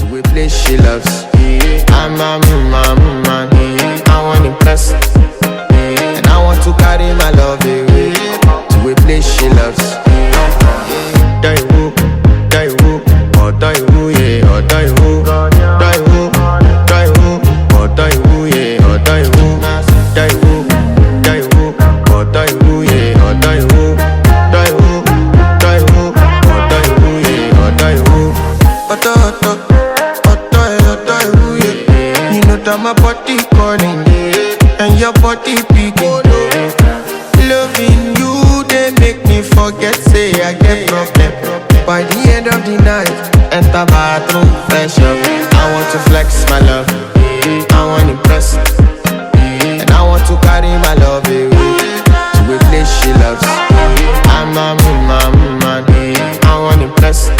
to a place she loves. I'm a man, I want impress, and I want to carry my love away to a place she loves. Die who, or die who, yeah, or die who, die who, or die who, yeah, or die who, die who, or die who, yeah, or die who, die who, or die who, yeah, or die who. You know that my body calling, and your body picking. Loving you, they make me forget, say I get problem. By the end of the night, enter bathroom, fresh up. I want to flex my love, I want impress, and I want to carry my love away to a place she loves. I'm a man, I want impress.